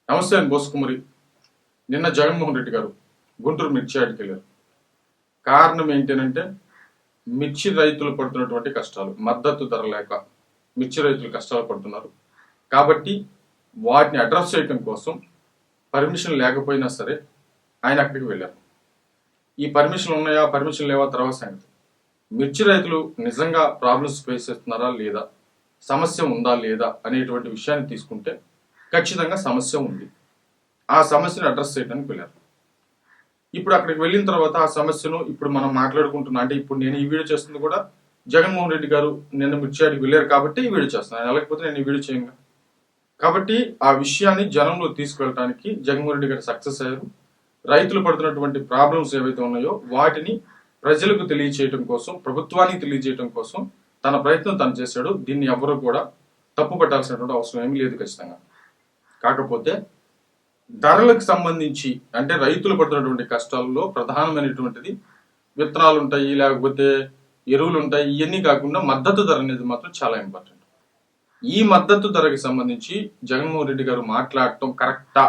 నమస్తే అని బోసుకుమరి. నిన్న జగన్మోహన్ రెడ్డి గారు గుంటూరు మిర్చి యార్డ్కి వెళ్ళారు. కారణం ఏంటంటే మిర్చి రైతులు పడుతున్నటువంటి కష్టాలు, మద్దతు ధర లేక మిర్చి రైతులు కష్టాలు పడుతున్నారు. కాబట్టి వాటిని అడ్రస్ చేయడం కోసం పర్మిషన్ లేకపోయినా సరే ఆయన అక్కడికి వెళ్ళారు. ఈ పర్మిషన్ ఉన్నాయా, పర్మిషన్ లేవా తర్వాత సంగతి. మిర్చి రైతులు నిజంగా ప్రాబ్లమ్స్ ఫేస్ చేస్తున్నారా లేదా, సమస్య ఉందా లేదా అనేటువంటి విషయాన్ని తీసుకుంటే ఖచ్చితంగా సమస్య ఉంది. ఆ సమస్యను అడ్రస్ చేయడానికి వెళ్ళారు. ఇప్పుడు అక్కడికి వెళ్ళిన తర్వాత ఆ సమస్యను ఇప్పుడు మనం మాట్లాడుకుంటున్నా, అంటే ఇప్పుడు నేను ఈ వీడియో చేస్తుంది కూడా జగన్మోహన్ రెడ్డి గారు నిన్న మిర్చి యార్డ్కి వెళ్ళారు కాబట్టి ఈ వీడియో చేస్తున్నాను. లేకపోతే నేను ఈ వీడియో చేయను. కాబట్టి ఆ విషయాన్ని జనంలో తీసుకెళ్ళడానికి జగన్మోహన్ రెడ్డి గారు సక్సెస్ అయ్యారు. రైతులు పడుతున్నటువంటి ప్రాబ్లమ్స్ ఏవైతే ఉన్నాయో వాటిని ప్రజలకు తెలియచేయడం కోసం, ప్రభుత్వానికి తెలియజేయడం కోసం తన ప్రయత్నం తను చేశాడు. దీన్ని ఎవరు కూడా తప్పు పట్టాల్సినటువంటి అవసరం ఏమీ లేదు ఖచ్చితంగా. కాకపోతే ధరలకు సంబంధించి, అంటే రైతులు పడుతున్నటువంటి కష్టాల్లో ప్రధానమైనటువంటిది విత్తనాలు ఉంటాయి, లేకపోతే ఎరువులు ఉంటాయి. ఇవన్నీ కాకుండా మద్దతు ధర అనేది మాత్రం చాలా ఇంపార్టెంట్. ఈ మద్దతు ధరకి సంబంధించి జగన్మోహన్ రెడ్డి గారు మాట్లాడటం కరెక్టా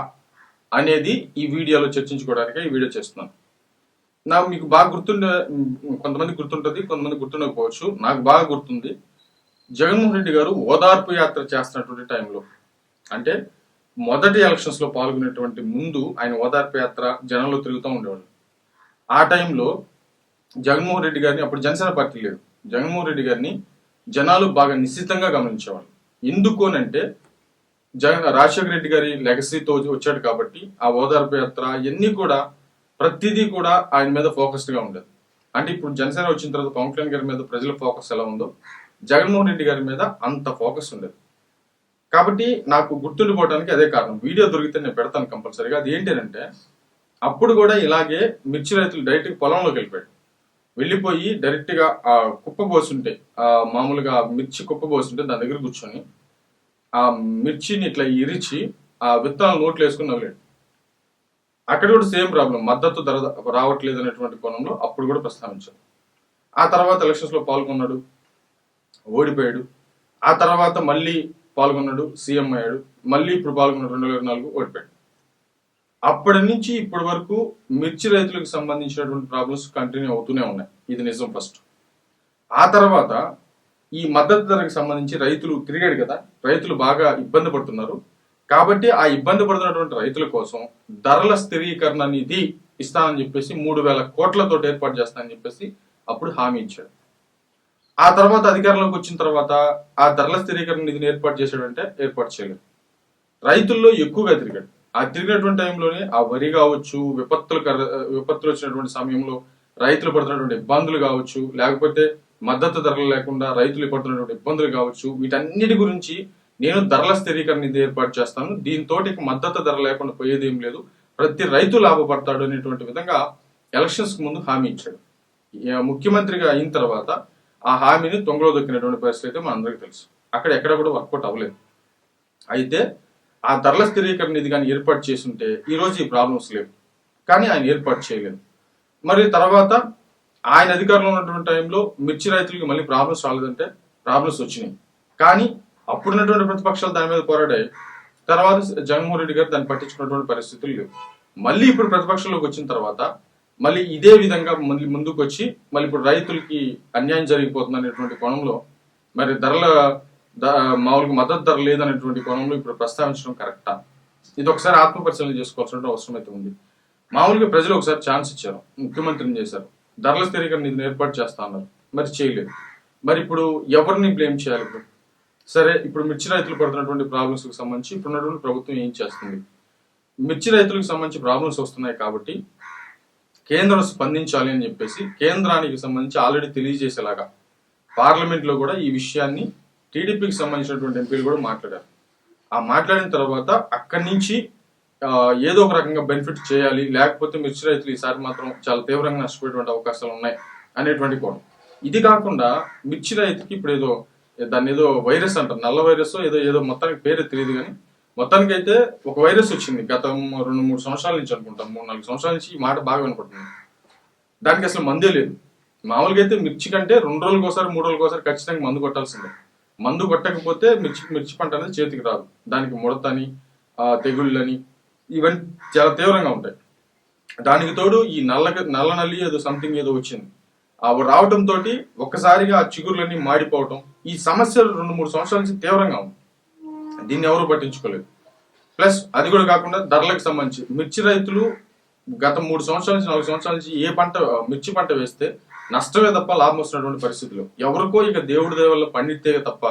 అనేది ఈ వీడియోలో చర్చించుకోవడానికి ఈ వీడియో చేస్తున్నాను. నాకు మీకు బాగా గుర్తుండే, కొంతమంది గుర్తుంటుంది, కొంతమంది గుర్తుండకపోవచ్చు. నాకు బాగా గుర్తుంది, జగన్మోహన్ రెడ్డి గారు ఓదార్పు యాత్ర చేస్తున్నటువంటి టైంలో, అంటే మొదటి ఎలక్షన్స్ లో పాల్గొనేటువంటి ముందు ఆయన ఓదార్పు యాత్ర జనంలో తిరుగుతూ ఉండేవాళ్ళు. ఆ టైంలో జగన్మోహన్ రెడ్డి గారిని, అప్పుడు జనసేన పార్టీ లేదు, జగన్మోహన్ రెడ్డి గారిని జనాలు బాగా నిశ్చితంగా గమనించేవాళ్ళు. ఎందుకు అనంటే రాజశేఖర రెడ్డి గారి లెగసీతో వచ్చాడు కాబట్టి ఆ ఓదార్పు యాత్ర ఇవన్నీ కూడా ప్రతిదీ కూడా ఆయన మీద ఫోకస్డ్ గా ఉండేది. అంటే ఇప్పుడు జనసేన వచ్చిన తర్వాత పవన్ కళ్యాణ్ గారి మీద ప్రజల ఫోకస్ ఎలా ఉందో జగన్మోహన్ రెడ్డి గారి మీద అంత ఫోకస్ ఉండేది. కాబట్టి నాకు గుర్తుండిపోవడానికి అదే కారణం. వీడియో దొరికితే నేను పెడతాను కంపల్సరీగా. అది ఏంటంటే అప్పుడు కూడా ఇలాగే మిర్చి రైతులు డైరెక్ట్ పొలంలోకి వెళ్ళిపోయి డైరెక్ట్ గా ఆ కుప్ప పోస్తుంటే, మామూలుగా మిర్చి కుప్ప పోస్తుంటే దాని దగ్గర కూర్చొని ఆ మిర్చిని ఇట్లా ఇరిచి ఆ విత్తనాలు నోట్లు వేసుకుని నవ్వలేడు. అక్కడ కూడా సేమ్ ప్రాబ్లం, మద్దతు ధర రావట్లేదు అనేటువంటి కోణంలో అప్పుడు కూడా ప్రస్తావించారు. ఆ తర్వాత ఎలక్షన్స్ లో పాల్గొన్నాడు, ఓడిపోయాడు. ఆ తర్వాత మళ్ళీ పాల్గొన్నాడు, సీఎం అయ్యాడు. మళ్ళీ ఇప్పుడు పాల్గొన్నాడు 2024, ఓడిపోయాడు. అప్పటి నుంచి ఇప్పటి వరకు మిర్చి రైతులకు సంబంధించినటువంటి ప్రాబ్లమ్స్ కంటిన్యూ అవుతూనే ఉన్నాయి. ఇది నిజం ఫస్ట్. ఆ తర్వాత ఈ మద్దతు ధరకు సంబంధించి రైతులు తిరిగాడు కదా, రైతులు బాగా ఇబ్బంది పడుతున్నారు. కాబట్టి ఆ ఇబ్బంది పడుతున్నటువంటి రైతుల కోసం ధరల స్థిరీకరణ నిధి ఇస్తానని చెప్పేసి 3,000 కోట్లతో ఏర్పాటు చేస్తానని చెప్పేసి అప్పుడు హామీ ఇచ్చాడు. ఆ తర్వాత అధికారంలోకి వచ్చిన తర్వాత ఆ ధరల స్థిరీకరణ నిధిని ఏర్పాటు చేశాడంటే ఏర్పాటు చేయలేదు. రైతుల్లో ఎక్కువగా తిరిగాడు. ఆ తిరిగినటువంటి టైంలోనే ఆ వరి కావచ్చు, విపత్తులు వచ్చినటువంటి సమయంలో రైతులు పడుతున్నటువంటి ఇబ్బందులు కావచ్చు, లేకపోతే మద్దతు ధరలు లేకుండా రైతులు పడుతున్నటువంటి ఇబ్బందులు కావచ్చు, వీటన్నిటి గురించి నేను ధరల స్థిరీకరణ నిధి ఏర్పాటు చేస్తాను, దీంతో మద్దతు ధర లేకుండా పోయేది ఏం లేదు, ప్రతి రైతు లాభపడతాడు అనేటువంటి విధంగా ఎలక్షన్స్ కు ముందు హామీ ఇచ్చాడు. ముఖ్యమంత్రిగా అయిన తర్వాత ఆ హామీని తొంగలో దొక్కినటువంటి పరిస్థితి అయితే మనందరికీ తెలుసు. అక్కడ ఎక్కడ కూడా వర్కౌట్ అవ్వలేదు. అయితే ఆ ధరల స్థిరీకరణ నిధి కానీ ఏర్పాటు చేస్తుంటే ఈ రోజు ఈ ప్రాబ్లమ్స్ లేవు. కానీ ఆయన ఏర్పాటు చేయలేదు. మరి తర్వాత ఆయన అధికారంలో ఉన్నటువంటి టైంలో మిర్చి రైతులకి మళ్ళీ ప్రాబ్లమ్స్ రాలేదంటే ప్రాబ్లమ్స్ వచ్చినాయి. కానీ అప్పుడున్నటువంటి ప్రతిపక్షాలు దాని మీద పోరాడాయి. తర్వాత జగన్మోహన్ రెడ్డి గారు దాన్ని పట్టించుకున్నటువంటి పరిస్థితులు లేవు. మళ్ళీ ఇప్పుడు ప్రతిపక్షంలోకి వచ్చిన తర్వాత మళ్ళీ ఇదే విధంగా మళ్ళీ ముందుకు వచ్చి మళ్ళీ ఇప్పుడు రైతులకి అన్యాయం జరిగిపోతుంది అనేటువంటి కోణంలో, మరి మామూలుగా మద్దతు ధర లేదనేటువంటి కోణంలో ఇప్పుడు ప్రస్తావించడం కరెక్టా? ఇది ఒకసారి ఆత్మపరిశీలన చేసుకోవాల్సిన అవసరం అయితే ఉంది. మామూలుగా ప్రజలు ఒకసారి ఛాన్స్ ఇచ్చారు, ముఖ్యమంత్రిని చేశారు, ధరల స్థిరీకరణ నిధిని ఏర్పాటు చేస్తా అన్నారు, మరి చేయలేదు. మరి ఇప్పుడు ఎవరిని బ్లేమ్ చేయాలి? ఇప్పుడు సరే, ఇప్పుడు మిర్చి రైతులు పడుతున్నటువంటి ప్రాబ్లమ్స్ కి సంబంధించి ఇప్పుడున్నటువంటి ప్రభుత్వం ఏం చేస్తుంది? మిర్చి రైతులకు సంబంధించి ప్రాబ్లమ్స్ వస్తున్నాయి కాబట్టి కేంద్రం స్పందించాలి అని చెప్పేసి కేంద్రానికి సంబంధించి ఆల్రెడీ తెలియజేసేలాగా పార్లమెంట్ లో కూడా ఈ విషయాన్ని టీడీపీకి సంబంధించినటువంటి ఎంపీలు కూడా మాట్లాడారు. ఆ మాట్లాడిన తర్వాత అక్కడి నుంచి ఏదో ఒక రకంగా బెనిఫిట్ చేయాలి, లేకపోతే మిర్చి రైతులు ఈసారి మాత్రం చాలా తీవ్రంగా నష్టపోయేటువంటి అవకాశాలు ఉన్నాయి అనేటువంటి కోణం. ఇది కాకుండా మిర్చి రైతుకి ఇప్పుడు దాన్ని ఏదో వైరస్ అంటారు, నల్ల వైరస్ ఏదో మొత్తానికి పేరు తెలియదు, కానీ మొత్తానికి అయితే ఒక వైరస్ వచ్చింది గత 2-3 సంవత్సరాల నుంచి అనుకుంటాం, 3-4 సంవత్సరాల నుంచి ఈ మాట బాగా వినపడుతుంది. దానికి అసలు మందే లేదు. మామూలుగా అయితే మిర్చి కంటే 2 రోజులకు ఒకసారి 3 రోజులకు ఒకసారి ఖచ్చితంగా మందు కొట్టాల్సిందే. మందు కొట్టకపోతే మిర్చి పంట అనేది చేతికి రాదు. దానికి ముడతని తెగుళ్ళని ఇవన్నీ చాలా తీవ్రంగా ఉంటాయి. దానికి తోడు ఈ నల్ల నల్లి ఏదో సంథింగ్ ఏదో వచ్చింది. అవి రావటంతో ఒక్కసారిగా ఆ చిగురులన్నీ మాడిపోవటం, ఈ సమస్యలు 2-3 సంవత్సరాల నుంచి తీవ్రంగా ఉంది. దీన్ని ఎవరు పట్టించుకోలేదు. ప్లస్ అది కూడా కాకుండా ధరలకు సంబంధించి మిర్చి రైతులు గత 3 సంవత్సరాల నుంచి 4 సంవత్సరాల నుంచి మిర్చి పంట వేస్తే నష్టమే తప్ప లాభం వస్తున్నటువంటి పరిస్థితులు. ఎవరికో ఇక దేవుడి దయ వల్ల పండితే తప్ప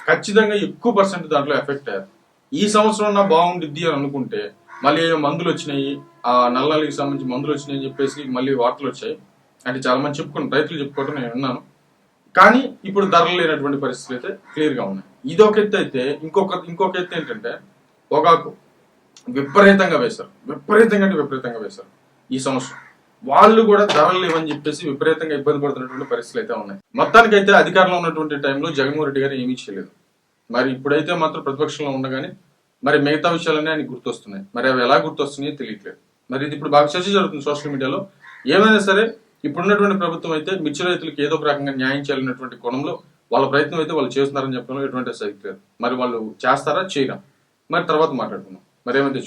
ఖచ్చితంగా ఎక్కువ పర్సెంట్ దాంట్లో ఎఫెక్ట్ అయ్యారు. ఈ సంవత్సరం బాగుండిద్ది అని అనుకుంటే మళ్ళీ మందులు వచ్చినాయి, ఆ నల్లకి సంబంధించి మందులు వచ్చినాయి అని చెప్పేసి మళ్ళీ వార్తలు వచ్చాయి. అంటే చాలా మంది రైతులు చెప్పుకోవటం నేను విన్నాను. కానీ ఇప్పుడు ధరలు లేనటువంటి పరిస్థితులు అయితే క్లియర్ గా ఉన్నాయి. ఇదొక ఎత్తు అయితే ఇంకొక ఎత్తు ఏంటంటే పొగాకు విపరీతంగా వేశారు. విపరీతంగా వేశారు ఈ సంవత్సరం. వాళ్ళు కూడా ధరలు లేవని చెప్పేసి విపరీతంగా ఇబ్బంది పడుతున్నటువంటి పరిస్థితులు అయితే ఉన్నాయి. మొత్తానికైతే అధికారంలో ఉన్నటువంటి టైంలో జగన్మోహన్ రెడ్డి గారు ఏమీ చేయలేదు. మరి ఇప్పుడైతే మాత్రం ప్రతిపక్షంలో ఉండగానే మరి మిగతా విషయాలన్నీ ఆయన గుర్తొస్తున్నాయి. మరి అవి ఎలా గుర్తొస్తున్నాయో తెలియట్లేదు. మరి ఇది ఇప్పుడు బాగా చర్చ జరుగుతుంది సోషల్ మీడియాలో. ఏమైనా సరే ఇప్పుడున్నటువంటి ప్రభుత్వం అయితే మిర్చి రైతులకు ఏదో ఒక రకంగా న్యాయం చేయాలన్నటువంటి కోణంలో వాళ్ళ ప్రయత్నం అయితే వాళ్ళు చేస్తున్నారని చెప్పడంలో ఎటువంటి సైట్ లేదు. మరి వాళ్ళు చేస్తారా చేయరా మరి తర్వాత మాట్లాడుకుందాం. మరి ఏమైతే